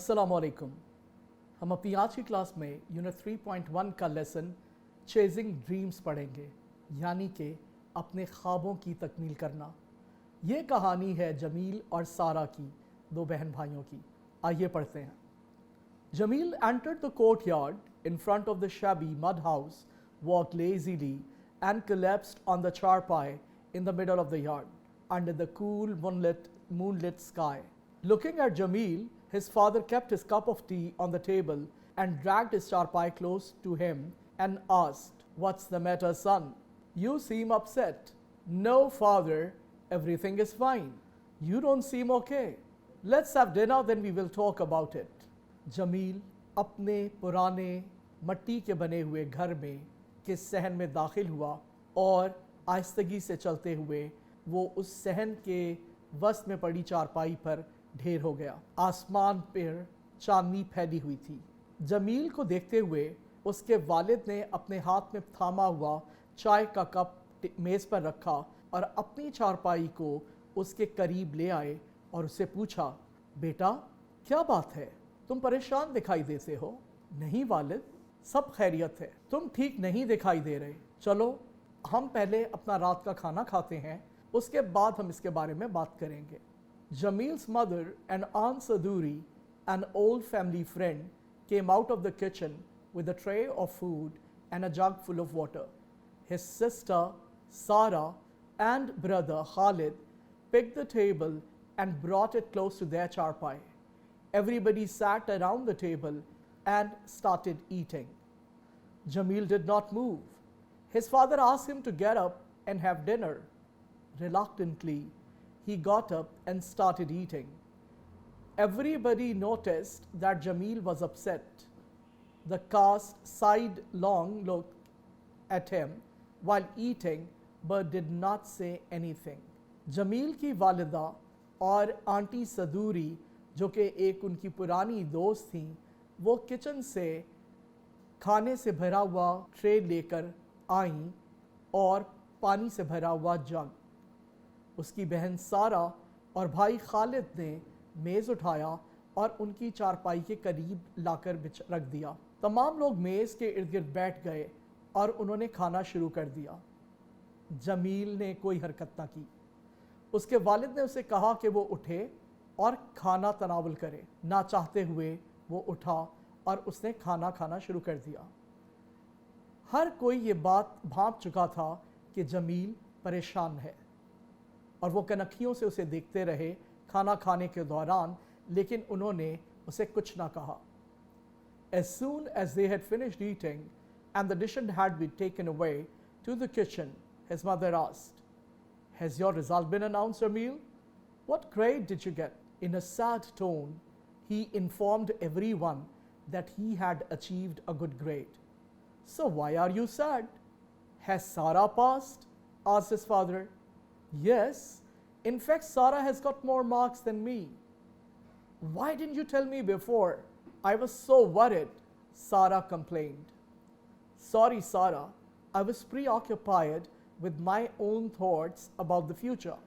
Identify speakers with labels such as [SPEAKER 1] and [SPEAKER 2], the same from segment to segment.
[SPEAKER 1] अस्सलामुअलैकुम। हम अपनी आज की क्लास में यूनिट 3.1 का लेसन चेजिंग ड्रीम्स पढ़ेंगे, यानी कि अपने ख्वाबों की तकमील करना। ये कहानी है जमील और सारा की, दो बहन भाइयों की। आइए पढ़ते हैं। Jamil entered the courtyard in front of the shabby mud house, walked lazily, and collapsed on the charpai in the middle of the yard, under the cool moonlit sky. Looking at Jamil, his father kept his cup of tea on the table and dragged his charpai close to him and asked, "What's the matter, son? You seem upset." "No, father, everything is fine." "You don't seem okay. Let's have dinner, then we will talk about it." Jameel अपने पुराने मट्टी के बने हुए घर में के सहन में दाखिल हुआ और आहिस्तगी से चलते हुए वो उस सहन के वस्त में पड़ी चारपाई पर ढेर हो गया। आसमान पर चांदनी फैली हुई थी। जमील को देखते हुए उसके वालिद ने अपने हाथ में थामा हुआ चाय का कप मेज़ पर रखा और अपनी चारपाई को उसके करीब ले आए और उससे पूछा, "बेटा, क्या बात है? तुम परेशान दिखाई देते हो?" "नहीं वालिद, सब खैरियत है। तुम ठीक नहीं दिखाई दे रहे। चलो हम पहले अपना रात का खाना खाते हैं, उसके बाद हम इसके बारे में बात करेंगे." Jamil's mother and Aunt Saduri, an old family friend, came out of the kitchen with a tray of food and a jug full of water. His sister Sarah and brother Khalid picked the table and brought it close to their charpai. Everybody sat around the table and started eating. Jamil did not move. His father asked him to get up and have dinner. Reluctantly, he got up and started eating. Everybody noticed that Jamil was upset. The cast sidelong looked at him while eating but did not say anything. Jameel की वालिदा और aunty सदूरी, जो कि एक उनकी पुरानी दोस्त थीं, वो किचन से खाने से भरा हुआ ट्रे लेकर आईं और पानी से भरा हुआ जग। उसकी बहन सारा और भाई खालिद ने मेज़ उठाया और उनकी चारपाई के करीब लाकर रख दिया। तमाम लोग मेज़ के इर्द गिर्द बैठ गए और उन्होंने खाना शुरू कर दिया। जमील ने कोई हरकत ना की। उसके वालिद ने उसे कहा कि वो उठे और खाना तनावुल करे। ना चाहते हुए वो उठा और उसने खाना खाना शुरू कर दिया। हर कोई ये बात भांप चुका था कि जमील परेशान है और वो कनखियों से उसे देखते रहे खाना खाने के दौरान, लेकिन उन्होंने उसे कुछ ना कहा। As soon as they had finished eating and the dish had been taken away to the kitchen, his mother asked, "Has your result been announced, Jamil? What grade did you get?" In a sad tone, he informed everyone that he had achieved a good grade. "So why are you sad? Has Sarah passed?" asked his father. "Yes, in fact Sarah has got more marks than me." "Why didn't you tell me before? I was so worried," Sarah complained. "Sorry, Sarah, I was preoccupied with my own thoughts about the future.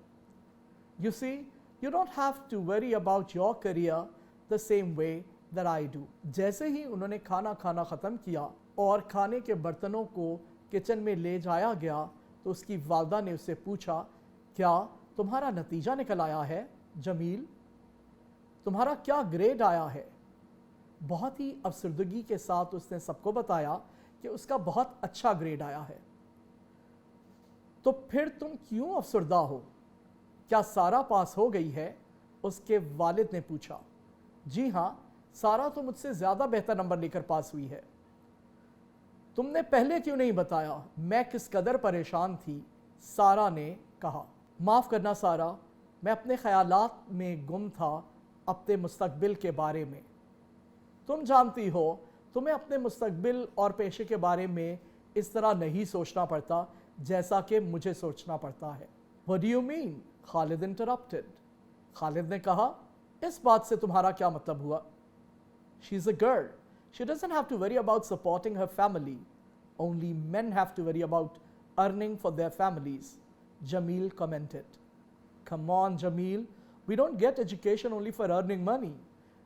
[SPEAKER 1] You see, you don't have to worry about your career the same way that I do." जैसे ही उन्होंने खाना खाना ख़त्म किया और खाने के बर्तनों को किचन में ले जाया गया तो उसकी वालदा ने उससे पूछा, "क्या तुम्हारा नतीजा निकल आया है जमील? तुम्हारा क्या ग्रेड आया है?" बहुत ही अफसरदगी के साथ उसने सबको बताया कि उसका बहुत अच्छा ग्रेड आया है। "तो फिर तुम क्यों अफसरदा हो? क्या सारा पास हो गई है?" उसके वालिद ने पूछा। "जी हाँ, सारा तो मुझसे ज़्यादा बेहतर नंबर लेकर पास हुई है." "तुमने पहले क्यों नहीं बताया? मैं किस कदर परेशान थी," सारा ने कहा। "माफ़ करना सारा, मैं अपने ख़यालात में गुम था अपने मुस्तकबिल के बारे में। तुम जानती हो, तुम्हें अपने मुस्तकबिल और पेशे के बारे में इस तरह नहीं सोचना पड़ता जैसा कि मुझे सोचना पड़ता है." "What do you mean?" Khalid interrupted. Khalid ने कहा, "इस बात से तुम्हारा क्या मतलब हुआ?" "She is a girl. She doesn't have to worry about supporting her family. Only men have to worry about earning for their families," Jamil commented. "Come on, Jamil. We don't get education only for earning money.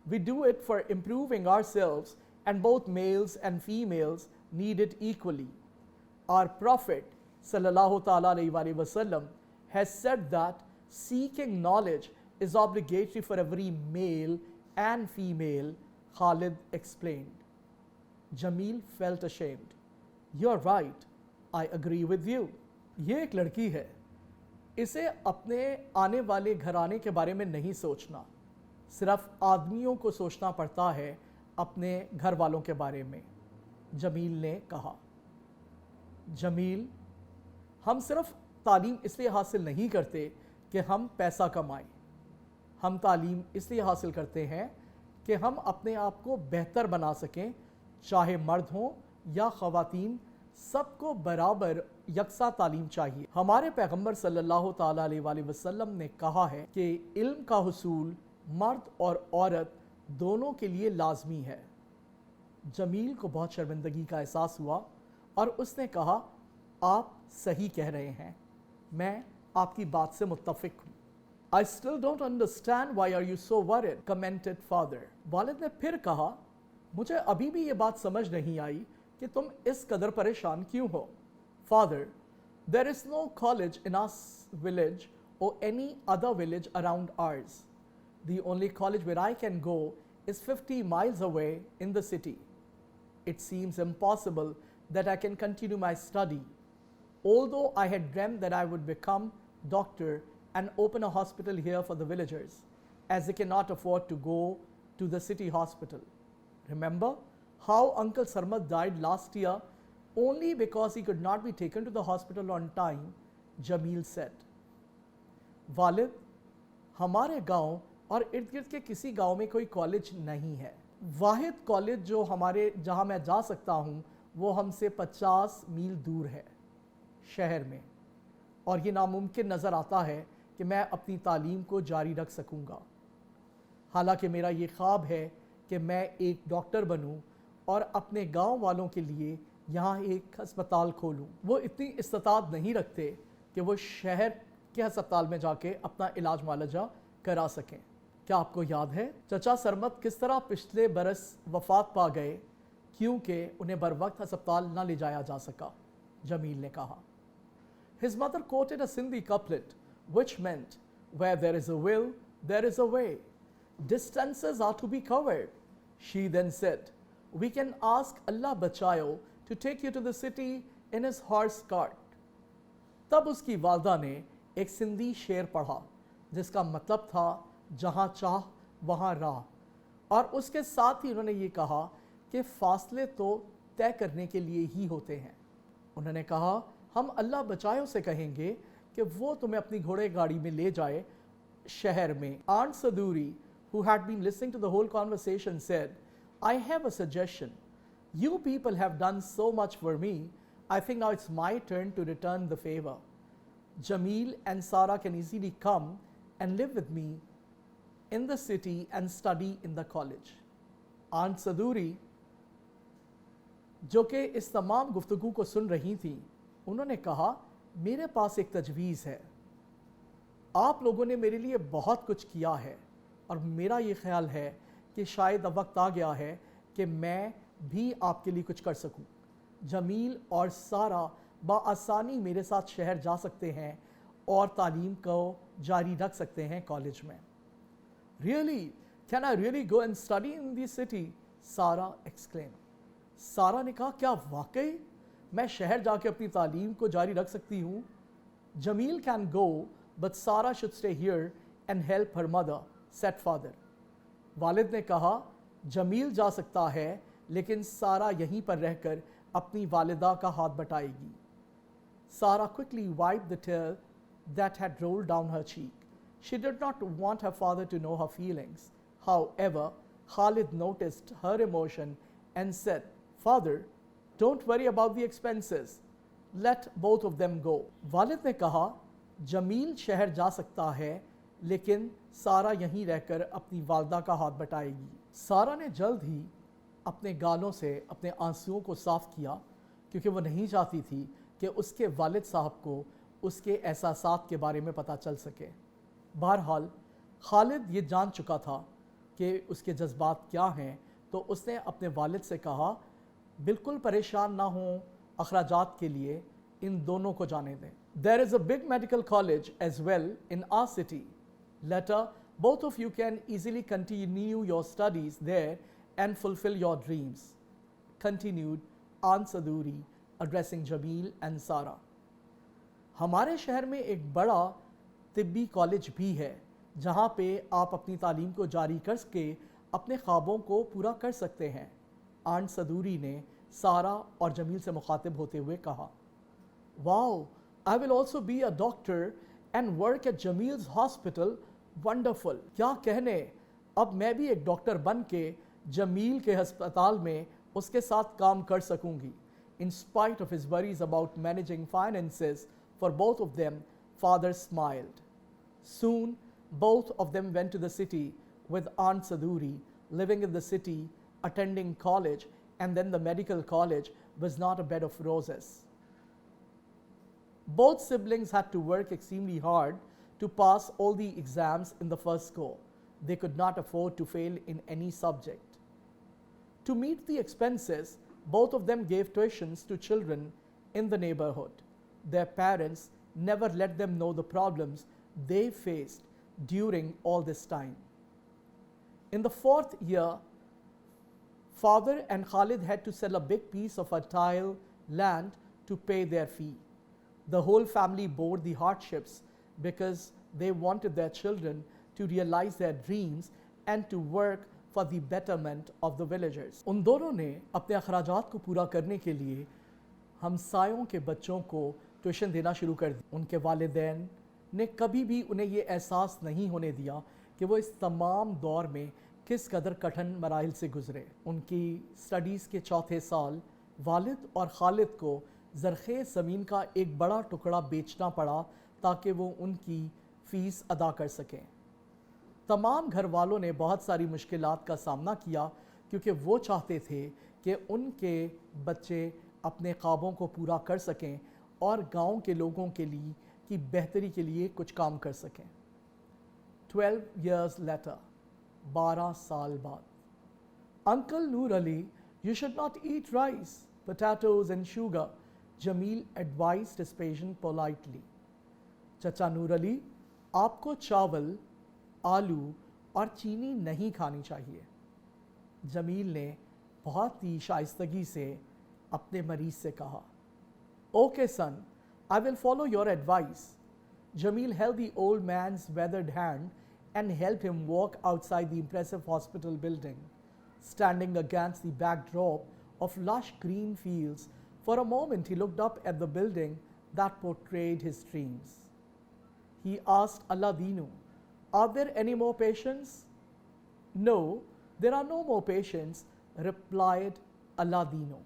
[SPEAKER 1] We do it for improving ourselves, and both males and females need it equally. Our Prophet sallallahu ta'ala alayhi wa sallam has said that seeking knowledge is obligatory for every male and female, Khalid explained. Jamil felt ashamed. You're right, I agree with you. ये एक लड़की है, इसे अपने आने वाले घराने के बारे में नहीं सोचना, सिर्फ आदमियों को सोचना पड़ता है अपने घर वालों के बारे में, जमील ने कहा। जमील, हम सिर्फ तालीम इसलिए हासिल नहीं करते कि हम पैसा कमाएं, हम तालीम इसलिए हासिल करते हैं कि हम अपने आप को बेहतर बना सकें, चाहे मर्द हों या ख़वातीन, सबको बराबर यकसा तालीम चाहिए। हमारे पैगंबर सल्लल्लाहु ताला अलैहि वसल्लम ने कहा है कि इल्म का हुसूल मर्द और औरत दोनों के लिए लाजमी है। जमील को बहुत शर्मिंदगी का एहसास हुआ और उसने कहा, आप सही कह रहे हैं, मैं आपकी बात से मुत्तफिक हूँ। I still don't understand why are you so worried, commented father. वालिद ने फिर कहा, मुझे अभी भी ये बात समझ नहीं आई कि तुम इस कदर परेशान क्यों हो। Father, there is no college in our village or any other village around ours. The only college where I can go is 50 miles away in the city. It seems impossible that I can continue my study. Although I had dreamt that I would become doctor and open a hospital here for the villagers, as they cannot afford to go to the city hospital. Remember how Uncle Sarmad died last year only because he could not be taken to the hospital on time, Jamil said. वालिद, हमारे गांव और इर्द गिर्द के किसी गांव में कोई कॉलेज नहीं है। वाहिद कॉलेज जो जहां मैं जा सकता हूं वो हमसे 50 मील दूर है शहर में, और ये नामुमकिन नज़र आता है कि मैं अपनी तालीम को जारी रख सकूंगा। हालांकि मेरा ये ख्वाब है कि मैं एक डॉक्टर बनूं और अपने गांव वालों के लिए यहाँ एक अस्पताल खोलूं। वो इतनी इस्तात नहीं रखते कि वो शहर के अस्पताल में जाके अपना इलाज मुआलजा करा सकें। क्या आपको याद है चचा सरमद किस तरह पिछले बरस वफात पा गए क्योंकि उन्हें बर वक्त अस्पताल न ले जाया जा सका, जमील ने कहा। His mother quoted a Sindhi couplet which meant, where there is a will, there is a way. Distances are to be covered. She then said, we can ask Allah Bachayo to take you to the city in his horse cart. तब उसकी वालदा ने एक सिंधी शेर पढ़ा जिसका मतलब था जहाँ चाह वहाँ राह, और उसके साथ ही उन्होंने ये कहा कि फासले तो तय करने के लिए ही होते हैं। उन्होंने कहा, हम अल्लाह बचायो से कहेंगे कि वो तुम्हें अपनी घोड़े गाड़ी में ले जाए शहर में। Aunt Saduri, who had been listening to the whole conversation, said, I have a suggestion. You people have done so much for me. I think now it's my turn to return the favor. Jamil and Sarah can easily come and live with me in the city and study in the college. Aunt Saduri, जो कि इस तमाम गुफ्तगू को सुन रही थी, उन्होंने कहा, मेरे पास एक तजवीज़ है। आप लोगों ने मेरे लिए बहुत कुछ किया है और मेरा ये ख्याल है कि शायद अब वक्त आ गया है कि मैं भी आपके लिए कुछ कर सकूं। जमील और सारा बाआसानी मेरे साथ शहर जा सकते हैं और तालीम को जारी रख सकते हैं कॉलेज में। Really? Can I really go and study in the city? Sarah exclaimed. सारा ने कहा, क्या वाकई मैं शहर जाके अपनी तालीम को जारी रख सकती हूँ? Jamil can go, but Sarah should stay here and help her mother, said father. वालिद ने कहा, जमील जा सकता है लेकिन सारा यहीं पर रहकर अपनी वालिदा का हाथ बटाएगी। Sarah quickly wiped the tear that had rolled down her cheek. She did not want her father to know her feelings. However, Khalid noticed her emotion and said, Father, don't worry about the expenses. Let both of them go. वालिद ने कहा, जमील शहर जा सकता है लेकिन सारा यहीं रहकर अपनी वालदा का हाथ बटाएगी। सारा ने जल्द ही अपने गालों से अपने आंसुओं को साफ किया क्योंकि वो नहीं चाहती थी कि उसके वालिद साहब को उसके एहसासात के बारे में पता चल सके। बहरहाल खालिद ये जान चुका था कि उसके जज्बात क्या हैं, तो उसने अपने वालिद से कहा, बिल्कुल परेशान ना हों, अखराजात के लिए इन दोनों को जाने दें। There is a big medical college as well in our city. Later, both of you can easily continue your studies there and fulfill your dreams. Continued Aunt Saduri addressing Jamil and Sara. हमारे शहर में एक बड़ा तिब्बी college भी है जहाँ पे आप अपनी तालीम को जारी करके अपने ख्वाबों को पूरा कर सकते हैं। आंट सदूरी ने सारा और जमील से मुखातिब होते हुए कहा, wow, I will also be a doctor and work at Jamil's hospital, wonderful. क्या कहने, अब मैं भी एक डॉक्टर बन के जमील के अस्पताल में उसके साथ काम कर सकूंगी। In spite of his worries about managing finances for both of them, father smiled. Soon, both of them went to the city with Aunt Saduri, living in the city, attending college, and then the medical college was not a bed of roses. Both siblings had to work extremely hard to pass all the exams in the first go. They could not afford to fail in any subject. To meet the expenses, both of them gave tuitions to children in the neighborhood. Their parents never let them know the problems they faced during all this time. In the 4th year, father and Khalid had to sell a big piece of fertile land to pay their fee. The whole family bore the hardships because they wanted their children to realize their dreams and to work for the betterment of the villagers. उन दोनों ने अपने अखराजात को पूरा करने के लिए हमसायों के बच्चों को ट्यूशन देना शुरू कर दिया। उनके वालिदैन ने कभी भी उन्हें ये एहसास नहीं होने दिया कि वो इस तमाम दौर में किस कदर कठिन मराइल से गुजरे। उनकी स्टडीज़ के चौथे साल वालिद और खालिद को ज़रख़ेज़ ज़मीन का एक बड़ा टुकड़ा बेचना पड़ा ताकि वो उनकी फ़ीस अदा कर सकें। तमाम घर वालों ने बहुत सारी मुश्किलात का सामना किया क्योंकि वो चाहते थे कि उनके बच्चे अपने ख्वाबों को पूरा कर सकें और गांव के लोगों के लिए की बेहतरी के लिए कुछ काम कर सकें। 12 years later, 12 साल बाद, Uncle Noor Ali, you should not eat rice, potatoes and sugar, Jamil advised his patient politely. चचा नूर अली, आपको चावल, आलू और चीनी नहीं खानी चाहिए। जमील ने बहुत ही शाइस्तगी से अपने मरीज से कहा, okay son, I will follow your advice. Jamil held the old man's weathered hand and helped him walk outside the impressive hospital building. Standing against the backdrop of lush green fields, for a moment he looked up at the building that portrayed his dreams. He asked Aladino, are there any more patients? No, there are no more patients, replied Aladino.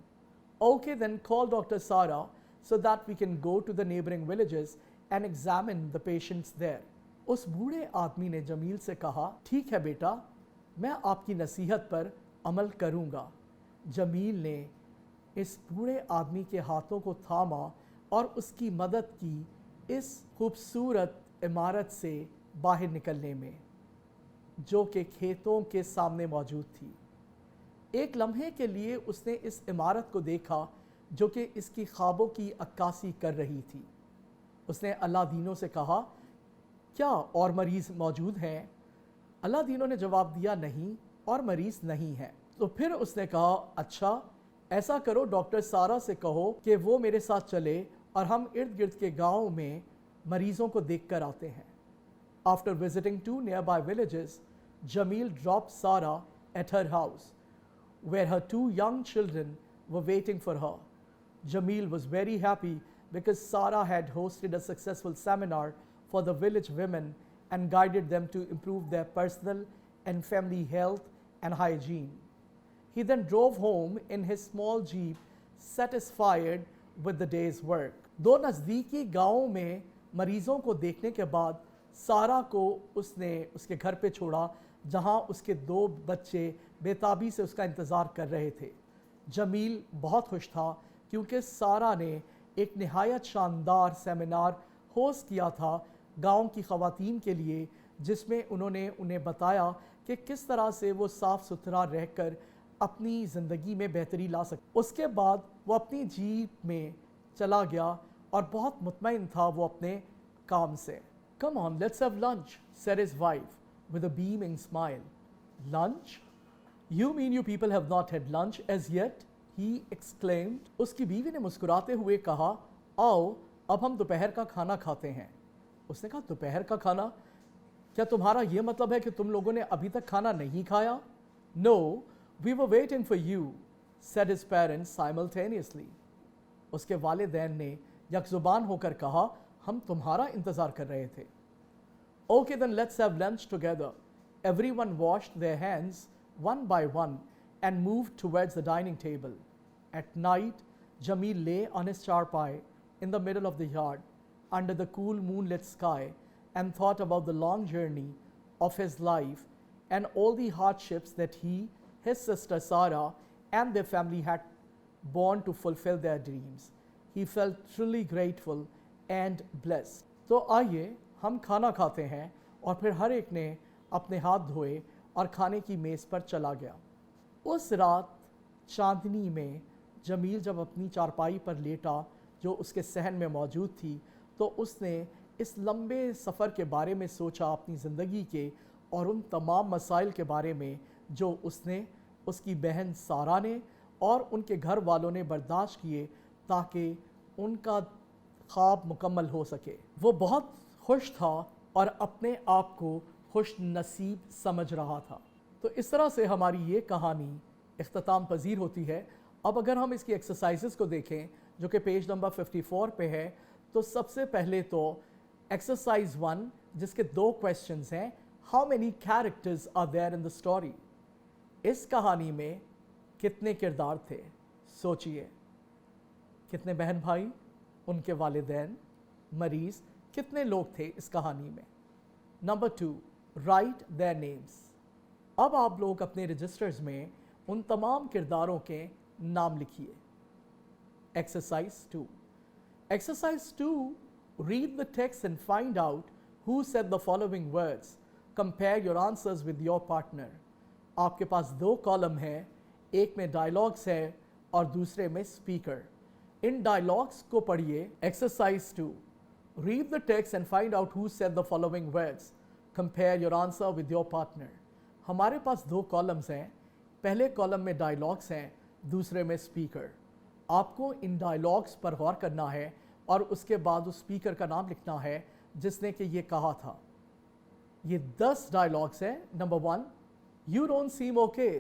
[SPEAKER 1] Okay, then call Dr. Sara so that we can go to the neighboring villages and examine the patients there. उस बूढ़े आदमी ने जमील से कहा, ठीक है बेटा, मैं आपकी नसीहत पर अमल करूँगा। जमील ने इस बूढ़े आदमी के हाथों को थामा और उसकी मदद की इस खूबसूरत इमारत से बाहर निकलने में, जो कि खेतों के सामने मौजूद थी। एक लम्हे के लिए उसने इस इमारत को देखा जो कि इसकी ख्वाबों की अक्कासी कर रही थी। उसने अलादीनो से कहा, क्या और मरीज़ मौजूद हैं? अलादीनो ने जवाब दिया, नहीं, और मरीज़ नहीं है। तो फिर उसने कहा, अच्छा, ऐसा करो, डॉक्टर सारा से कहो कि वो मेरे साथ चले और हम इर्द गिर्द के गाँव में मरीज़ों को देख कर आते हैं। After visiting 2 nearby villages, Jamil dropped Sara at her house, where her 2 young children were waiting for her. Jamil was very happy because Sara had hosted a successful seminar for the village women and guided them to improve their personal and family health and hygiene. He then drove home in his small jeep, satisfied with the day's work. दो नज़दीकी गाँवों में मरीज़ों को देखने के बाद सारा को उसने उसके घर पे छोड़ा, जहां उसके 2 बच्चे बेताबी से उसका इंतज़ार कर रहे थे। जमील बहुत खुश था क्योंकि सारा ने एक निहायत शानदार सेमिनार होस्ट किया था गांव की ख़वातीन के लिए, जिसमें उन्होंने उन्हें बताया कि किस तरह से वो साफ़ सुथरा रहकर अपनी ज़िंदगी में बेहतरी ला सकते। उसके बाद वो अपनी जीप में चला गया और बहुत मुतमईन था वो अपने काम से। Come on, let's have lunch, said his wife with a beaming smile. Lunch? You mean you people have not had lunch as yet? He exclaimed. उसकी बीवी ने मुस्कुराते हुए कहा, आओ अब हम दोपहर का खाना खाते हैं। उसने कहा, दोपहर का खाना? क्या तुम्हारा ये मतलब है कि तुम लोगों ने अभी तक खाना नहीं खाया? No, we were waiting for you, said his parents simultaneously. उसके वालिदैन ने यकजुबान होकर कहा, हम तुम्हारा इंतज़ार कर रहे थे। Okay, then let's have lunch together. Everyone washed their hands one by one and moved towards the dining table. At night, Jamil lay on his charpai in the middle of the yard under the cool moonlit sky and thought about the long journey of his life and all the hardships that he, his sister Sarah, and their family had borne to fulfill their dreams. He felt truly grateful and blessed. तो आइए हम खाना खाते हैं। और फिर हर एक ने अपने हाथ धोए और खाने की मेज़ पर चला गया। उस रात चांदनी में जमील जब अपनी चारपाई पर लेटा जो उसके सहन में मौजूद थी, तो उसने इस लंबे सफ़र के बारे में सोचा, अपनी ज़िंदगी के और उन तमाम मसाइल के बारे में जो उसने, उसकी बहन सारा ने और उनके घर वालों ने बर्दाश्त किए ताकि उनका ख्वाब मुकम्मल हो सके। वो बहुत खुश था और अपने आप को खुश नसीब समझ रहा था। तो इस तरह से हमारी ये कहानी इख्तिताम पजीर होती है। अब अगर हम इसकी एक्सरसाइजेस को देखें जो कि पेज नंबर 54 पे है, तो सबसे पहले तो एक्सरसाइज 1 जिसके 2 क्वेश्चंस हैं, how many characters are there in the story. इस कहानी में कितने किरदार थे? सोचिए। कितने बहन भाई, उनके वालिदैन, मरीज़, कितने लोग थे इस कहानी में। Number 2, right their names. अब आप लोग अपने रजिस्टर्स में उन तमाम किरदारों के नाम लिखिए। Exercise 2। Exercise 2, read the text and find out who said the following words, compare your answers with your partner. आपके पास 2 कॉलम हैं, एक में डायलॉग्स है और दूसरे में स्पीकर। इन डायलॉग्स को पढ़िए। Exercise 2, read the text and find out who said the following words, compare your answer with your partner. हमारे पास 2 कॉलम्स हैं, पहले कॉलम में डायलॉग्स हैं, दूसरे में स्पीकर। आपको इन डायलॉग्स पर गौर करना है और उसके बाद उस स्पीकर का नाम लिखना है जिसने कि ये कहा था। ये 10 डायलॉग्स हैं। Number 1, you don't seem okay,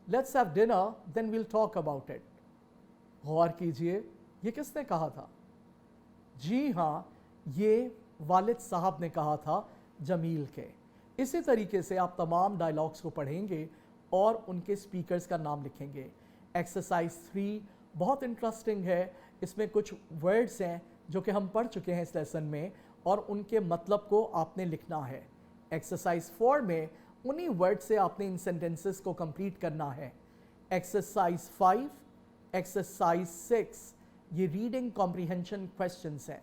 [SPEAKER 1] let's have dinner then will talk about it. गौर कीजिए, ये किसने कहा था? जी हाँ, ये वालिद साहब ने कहा था जमील के। इसी तरीके से आप तमाम डायलॉग्स को पढ़ेंगे और उनके स्पीकर्स का नाम लिखेंगे। एक्सरसाइज 3 बहुत इंटरेस्टिंग है। इसमें कुछ वर्ड्स हैं जो कि हम पढ़ चुके हैं इस लेसन में और उनके मतलब को आपने लिखना है। एक्सरसाइज 4 में उन्हीं वर्ड से आपने इन सेंटेंसेस को कंप्लीट करना है। एक्सरसाइज 5, एक्सरसाइज 6 ये रीडिंग कॉम्प्रीहेंशन क्वेश्चंस हैं।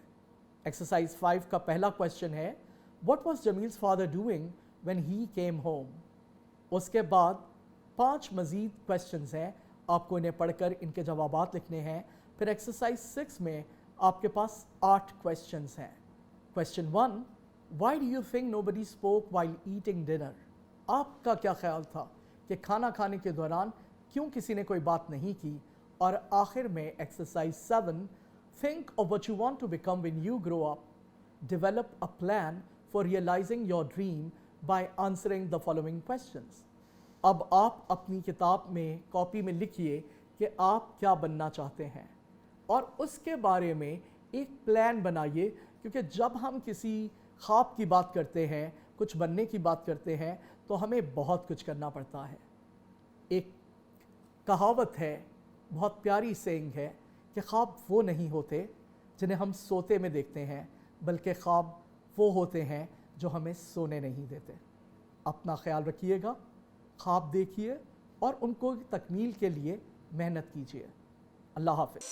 [SPEAKER 1] एक्सरसाइज 5 का पहला क्वेश्चन है, what was Jamil's father doing when he came home. उसके बाद 5 मज़ीद क्वेश्चंस हैं, आपको इन्हें पढ़कर इनके जवाबात लिखने हैं। फिर एक्सरसाइज 6 में आपके पास 8 क्वेश्चंस हैं। Question 1, why do you think nobody spoke while eating dinner. आपका क्या ख्याल था कि खाना खाने के दौरान क्यों किसी ने कोई बात नहीं की। और आखिर में exercise 7, think of what you want to become when you grow up, develop a plan for realising your dream by answering the following questions. अब आप अपनी किताब में, कॉपी में लिखिए कि आप क्या बनना चाहते हैं और उसके बारे में एक प्लान बनाइए, क्योंकि जब हम किसी ख्वाब की बात करते हैं, कुछ बनने की बात करते हैं, तो हमें बहुत कुछ करना पड़ता है। एक कहावत है, बहुत प्यारी सेइंग है कि ख्वाब वो नहीं होते जिन्हें हम सोते में देखते हैं, बल्कि ख्वाब वो होते हैं जो हमें सोने नहीं देते। अपना ख्याल रखिएगा, ख्वाब देखिए और उनको तकमील के लिए मेहनत कीजिए। अल्लाह हाफ़िज़।